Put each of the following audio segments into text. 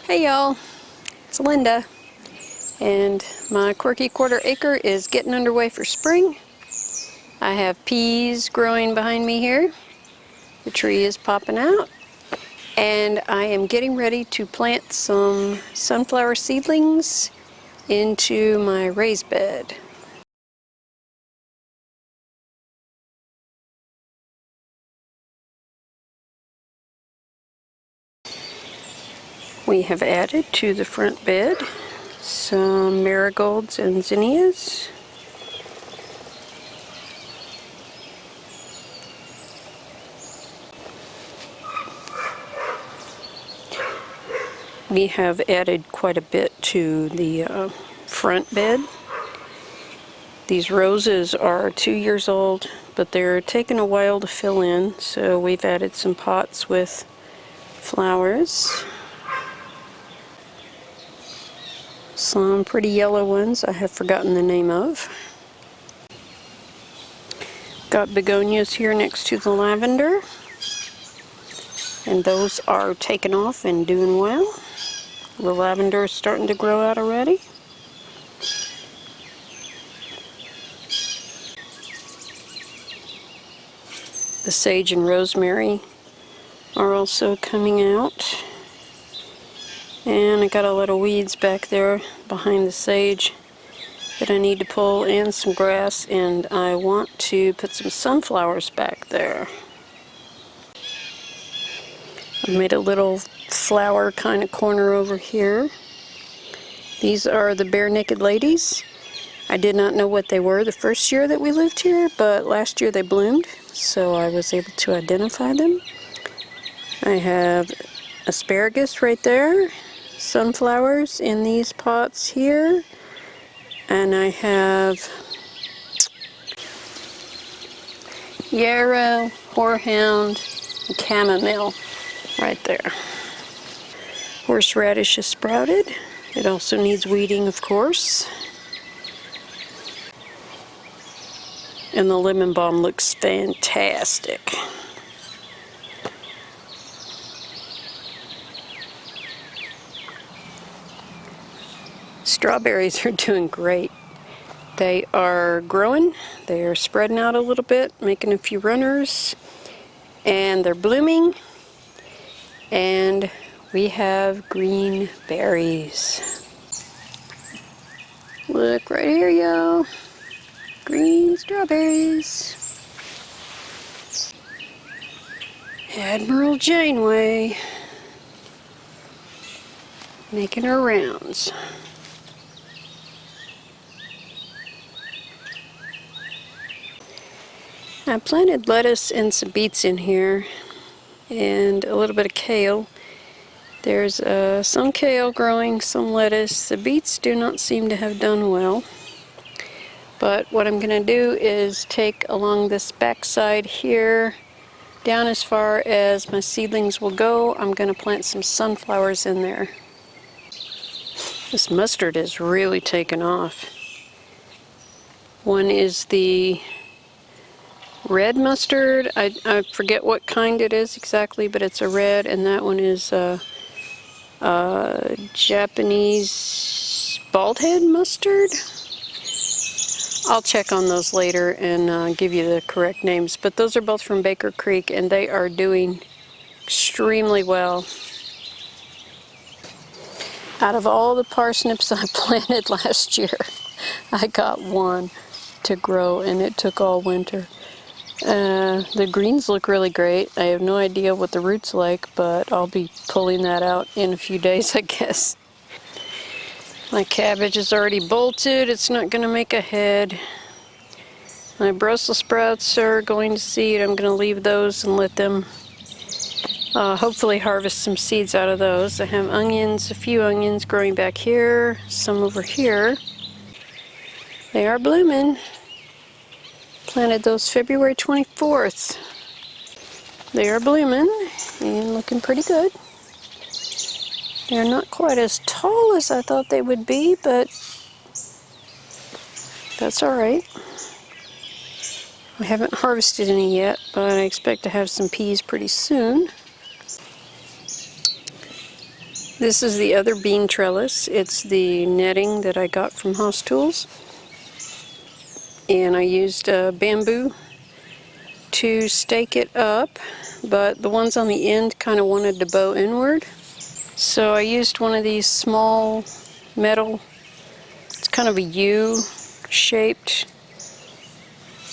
Hey y'all, it's Linda, and my quirky quarter acre is getting underway for spring. I have peas growing behind me here. The tree is popping out, and I am getting ready to plant some sunflower seedlings into my raised bed. We have added to the front bed some marigolds and zinnias. We have added quite a bit to the front bed. These roses are 2 years old, but they're taking a while to fill in, so we've added some pots with flowers. Some pretty yellow ones I have forgotten the name of. Got begonias here next to the lavender, and those are taking off and doing well. The lavender is starting to grow out already. The sage and rosemary are also coming out. And I got a lot of weeds back there behind the sage that I need to pull, and some grass, and I want to put some sunflowers back there. I've made a little flower kind of corner over here. These are the bare naked ladies. I did not know what they were the first year that we lived here, but last year they bloomed, so I was able to identify them. I have asparagus right there, sunflowers in these pots here, and I have yarrow, horehound, and chamomile right there. Horseradish is sprouted. It also needs weeding, of course. And the lemon balm looks fantastic. Strawberries are doing great. They are growing, they are spreading out a little bit, making a few runners, and they're blooming, and we have green berries. Look right here, y'all. Green strawberries. Admiral Janeway making her rounds. I planted lettuce and some beets in here, and a little bit of kale. There's some kale growing, some lettuce. The beets do not seem to have done well. But what I'm going to do is take along this back side here, down as far as my seedlings will go. I'm going to plant some sunflowers in there. This mustard is really taken off. One is the red mustard. I forget what kind it is exactly, but it's a red, and that one is Japanese bald-head mustard. I'll check on those later and give you the correct names, but those are both from Baker Creek, and they are doing extremely well. Out of all the parsnips I planted last year, I got one to grow, and it took all winter. The greens look really great. I have no idea what the root's like, but I'll be pulling that out in a few days, I guess. My cabbage is already bolted. It's not going to make a head. My Brussels sprouts are going to seed. I'm going to leave those and let them hopefully harvest some seeds out of those. I have onions, a few onions growing back here, some over here. They are blooming. Planted those February 24th. They are blooming and looking pretty good. They're not quite as tall as I thought they would be, but that's alright. I haven't harvested any yet, but I expect to have some peas pretty soon. This is the other bean trellis. It's the netting that I got from House Tools. And I used bamboo to stake it up, but the ones on the end kind of wanted to bow inward. So I used one of these small metal, it's kind of a U-shaped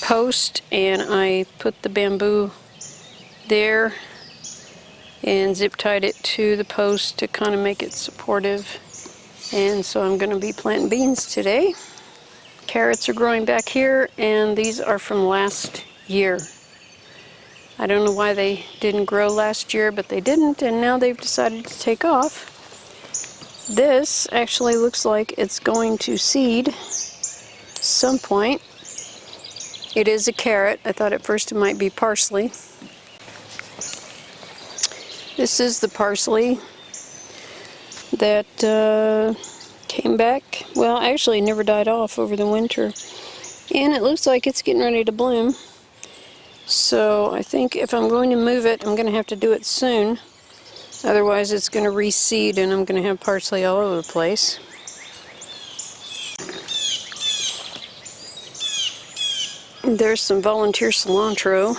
post, and I put the bamboo there and zip tied it to the post to kind of make it supportive. And so I'm going to be planting beans today. Carrots are growing back here, and these are from last year. I don't know why they didn't grow last year, but they didn't, and now they've decided to take off. This actually looks like it's going to seed some point. It is a carrot. I thought at first it might be parsley. This is the parsley that came back. Well, actually never died off over the winter. And it looks like it's getting ready to bloom. So I think if I'm going to move it, I'm going to have to do it soon. Otherwise it's going to reseed and I'm going to have parsley all over the place. There's some volunteer cilantro.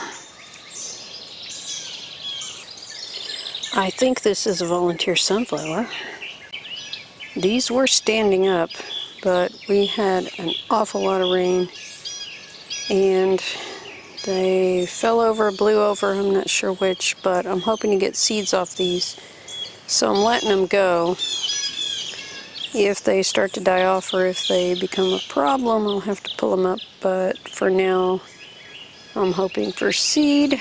I think this is a volunteer sunflower. These were standing up, but we had an awful lot of rain and they fell over, blew over, I'm not sure which, but I'm hoping to get seeds off these. So I'm letting them go. If they start to die off or if they become a problem, I'll have to pull them up, but for now I'm hoping for seed.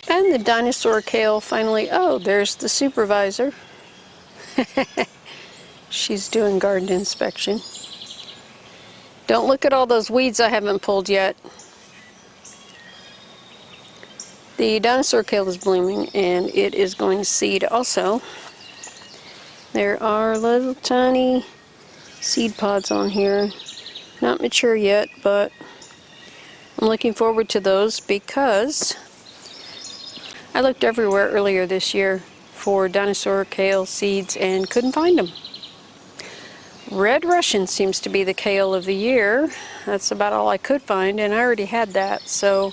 And the Dinosaur Kale finally, oh, there's the supervisor. She's doing garden inspection. Don't look at all those weeds I haven't pulled yet. The Dinosaur Kale is blooming and it is going to seed also. There are little tiny seed pods on here. Not mature yet, but I'm looking forward to those because I looked everywhere earlier this year for Dinosaur Kale seeds and couldn't find them. Red Russian seems to be the kale of the year. That's about all I could find, and I already had that, so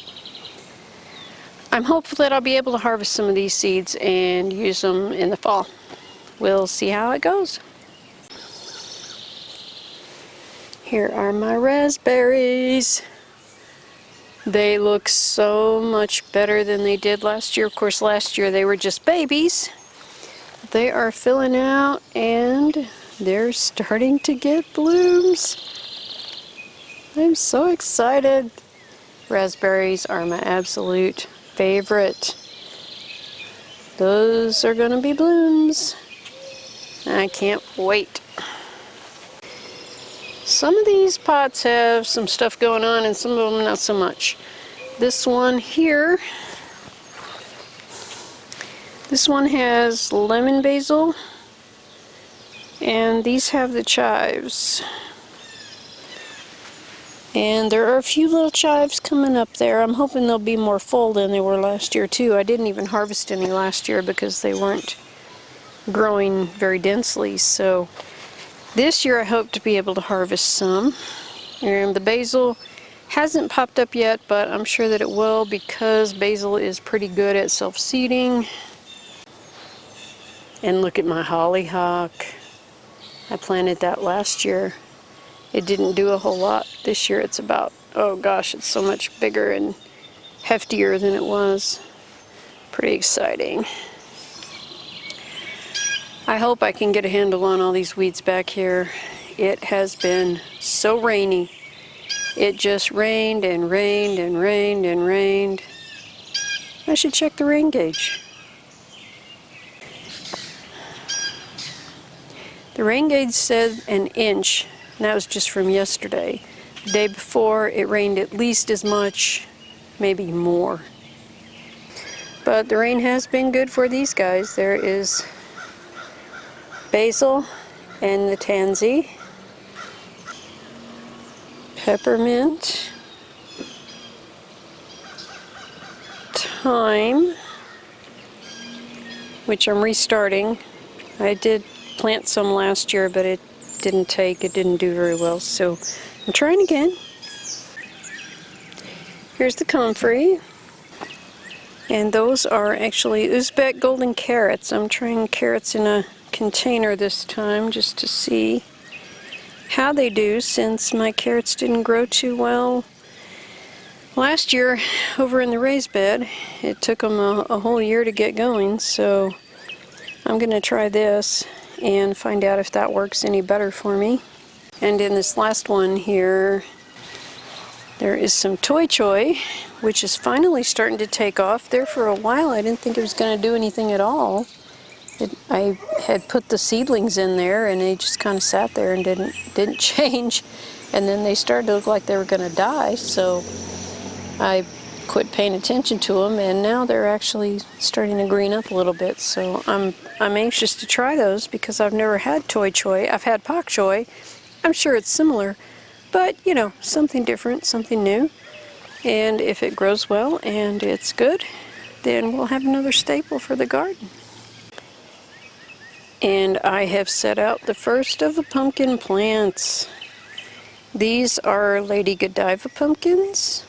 I'm hopeful that I'll be able to harvest some of these seeds and use them in the fall. We'll see how it goes. Here are my raspberries. They look so much better than they did last year. Of course, last year they were just babies. They are filling out and they're starting to get blooms. I'm so excited. Raspberries are my absolute favorite. Those are going to be blooms. I can't wait. Some of these pots have some stuff going on and some of them not so much. This one here, this one has lemon basil, and these have the chives. And there are a few little chives coming up there. I'm hoping they'll be more full than they were last year too. I didn't even harvest any last year because they weren't growing very densely. So this year I hope to be able to harvest some. And the basil hasn't popped up yet, but I'm sure that it will because basil is pretty good at self-seeding. And look at my hollyhock. I planted that last year. It didn't do a whole lot. This year it's about, oh gosh, it's so much bigger and heftier than it was. Pretty exciting. I hope I can get a handle on all these weeds back here. It has been so rainy. It just rained and rained and rained and rained. I should check the rain gauge. The rain gauge said an inch, and that was just from yesterday. The day before, it rained at least as much, maybe more. But the rain has been good for these guys. There is basil and the tansy, peppermint, thyme, which I'm restarting. I did plant some last year, but it didn't take. It didn't do very well, so I'm trying again. Here's the Comfrey. And those are actually Uzbek golden carrots. I'm trying carrots in a container this time just to see how they do, since my carrots didn't grow too well last year over in the raised bed. It took them a whole year to get going, so I'm going to try this and find out if that works any better for me. And in this last one here, there is some Toy Choy, which is finally starting to take off. There for a while I didn't think it was going to do anything at all. I had put the seedlings in there and they just kind of sat there and didn't change, and then they started to look like they were going to die, so I quit paying attention to them, and now they're actually starting to green up a little bit. So I'm anxious to try those because I've never had Toy Choy. I've had Pak Choy. I'm sure it's similar, but you know, something different, something new. And if it grows well and it's good, then we'll have another staple for the garden. And I have set out the first of the pumpkin plants. These are Lady Godiva pumpkins,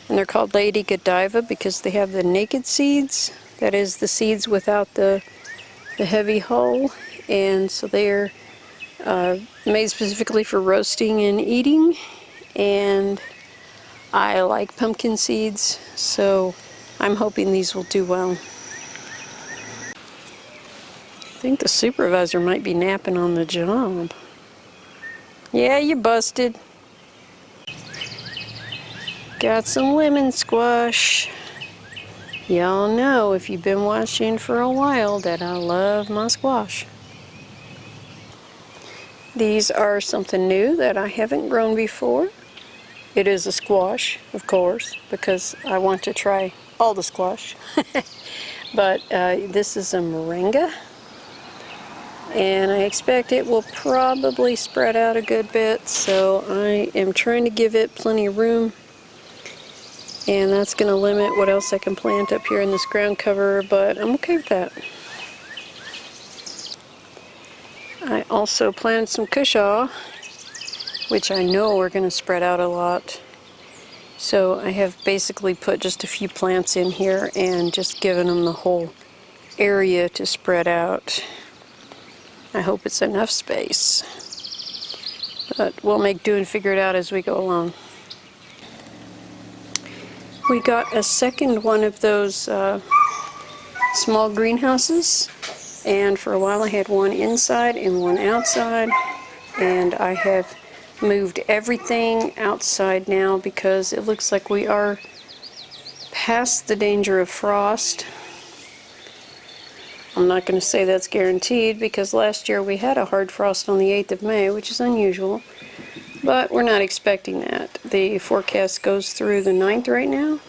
and they're called Lady Godiva because they have the naked seeds, that is the seeds without the heavy hull, and so they're made specifically for roasting and eating, and I like pumpkin seeds, so I'm hoping these will do well. I think the supervisor might be napping on the job. Yeah, you busted. Got some lemon squash. Y'all know, if you've been watching for a while, that I love my squash. These are something new that I haven't grown before. It is a squash, of course, because I want to try all the squash. But this is a moringa, and I expect it will probably spread out a good bit, so I am trying to give it plenty of room, and that's going to limit what else I can plant up here in this ground cover, but I'm okay with that. I also planted some cushaw, which I know are going to spread out a lot. So I have basically put just a few plants in here and just given them the whole area to spread out. I hope it's enough space, but we'll make do and figure it out as we go along. We got a second one of those small greenhouses, and for a while I had one inside and one outside, and I have moved everything outside now because it looks like we are past the danger of frost. I'm not going to say that's guaranteed because last year we had a hard frost on the 8th of May, which is unusual, but we're not expecting that. The forecast goes through the 9th right now,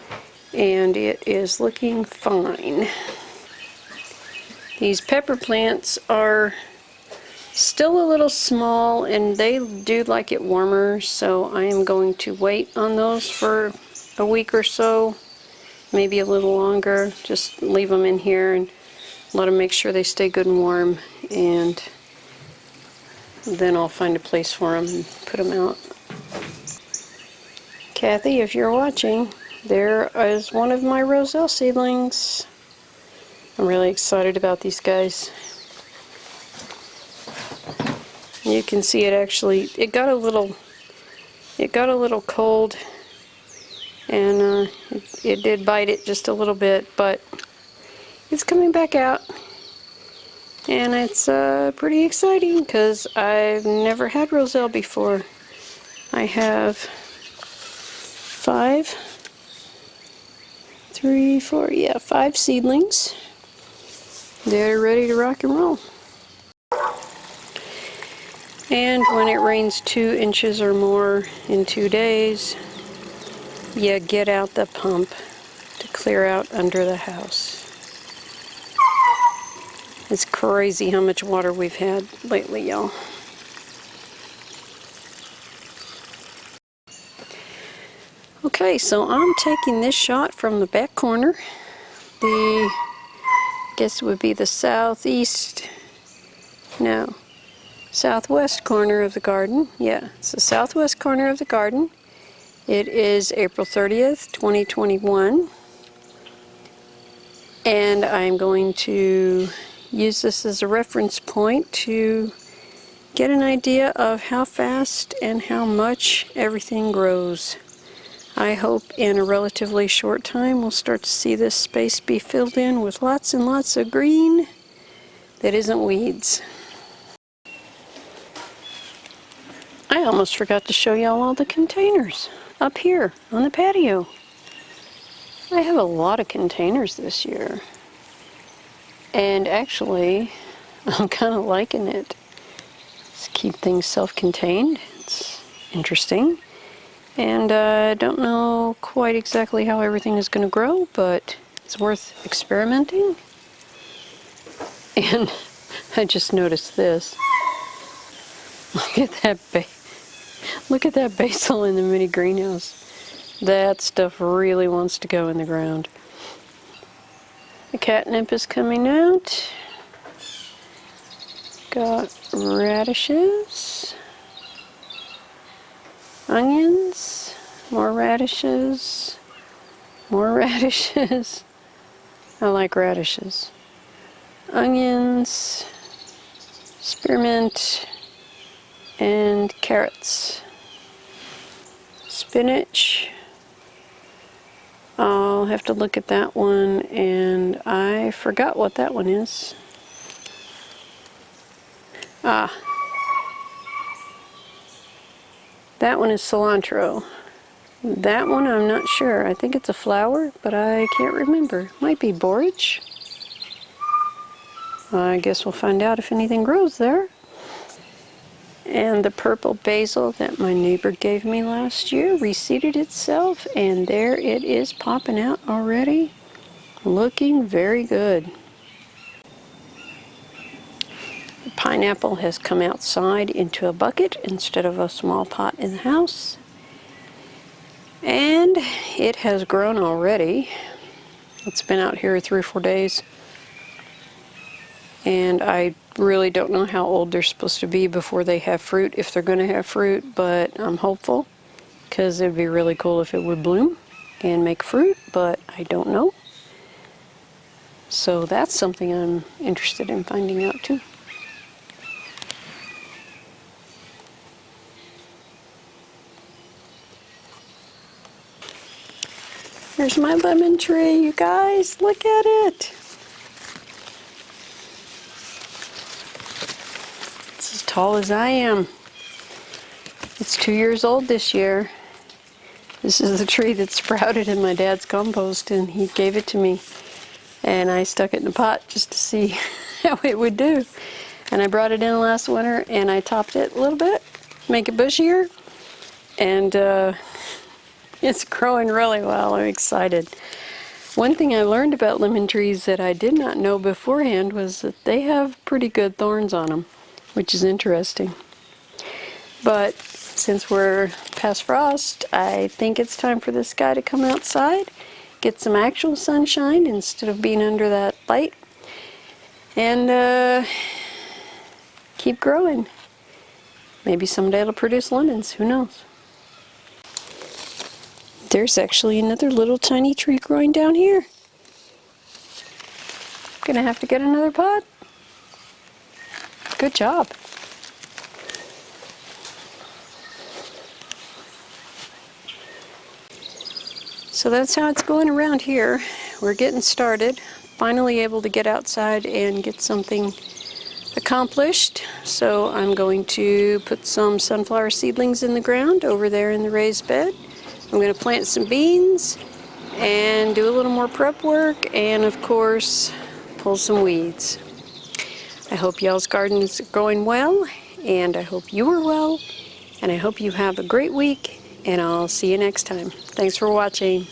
and it is looking fine. These pepper plants are still a little small, and they do like it warmer, so I am going to wait on those for a week or so, maybe a little longer. Just leave them in here and let them make sure they stay good and warm, and then I'll find a place for them and put them out. Kathy, if you're watching, there is one of my Roselle seedlings. I'm really excited about these guys. You can see it actually, it got a little cold, and it did bite it just a little bit, but it's coming back out, and it's pretty exciting because I've never had Roselle before. I have 5 seedlings. They're ready to rock and roll. And when it rains 2 inches or more in 2 days, you get out the pump to clear out under the house. It's crazy how much water we've had lately, y'all. Okay, so I'm taking this shot from the back corner. I guess it would be the southeast No. Southwest corner of the garden. Yeah, it's the southwest corner of the garden. It is April 30th, 2021. And I'm going to use this as a reference point to get an idea of how fast and how much everything grows. I hope in a relatively short time we'll start to see this space be filled in with lots and lots of green that isn't weeds. I almost forgot to show y'all all the containers up here on the patio. I have a lot of containers this year. And actually, I'm kind of liking it. Let's keep things self-contained. It's interesting. And I don't know quite exactly how everything is going to grow, but it's worth experimenting. And I just noticed this. Look at that basil in the mini greenhouse. That stuff really wants to go in the ground. The catnip is coming out. Got radishes, onions, more radishes, more radishes. I like radishes. Onions, spearmint, and carrots. Spinach. I'll have to look at that one, and I forgot what that one is. Ah. That one is cilantro. That one I'm not sure. I think it's a flower, but I can't remember. Might be borage. I guess we'll find out if anything grows there. And the purple basil that my neighbor gave me last year reseeded itself, and there it is popping out already. Looking very good. The pineapple has come outside into a bucket instead of a small pot in the house. And it has grown already. It's been out here 3 or 4 days. And I really don't know how old they're supposed to be before they have fruit, if they're going to have fruit, but I'm hopeful because it'd be really cool if it would bloom and make fruit, but I don't know. So that's something I'm interested in finding out too. Here's my lemon tree, you guys. Look at it. It's as tall as I am. It's 2 years old this year. This is the tree that sprouted in my dad's compost, and he gave it to me. And I stuck it in a pot just to see how it would do. And I brought it in last winter, and I topped it a little bit, make it bushier. And it's growing really well. I'm excited. One thing I learned about lemon trees that I did not know beforehand was that they have pretty good thorns on them, which is interesting. But since we're past frost, I think it's time for this guy to come outside, get some actual sunshine instead of being under that light, and keep growing. Maybe someday it'll produce lemons, who knows? There's actually another little tiny tree growing down here. Gonna have to get another pot. Good job. So that's how it's going around here. We're getting started. Finally able to get outside and get something accomplished. So I'm going to put some sunflower seedlings in the ground over there in the raised bed. I'm going to plant some beans and do a little more prep work, and of course pull some weeds. I hope y'all's garden is going well, and I hope you are well, and I hope you have a great week, and I'll see you next time. Thanks for watching.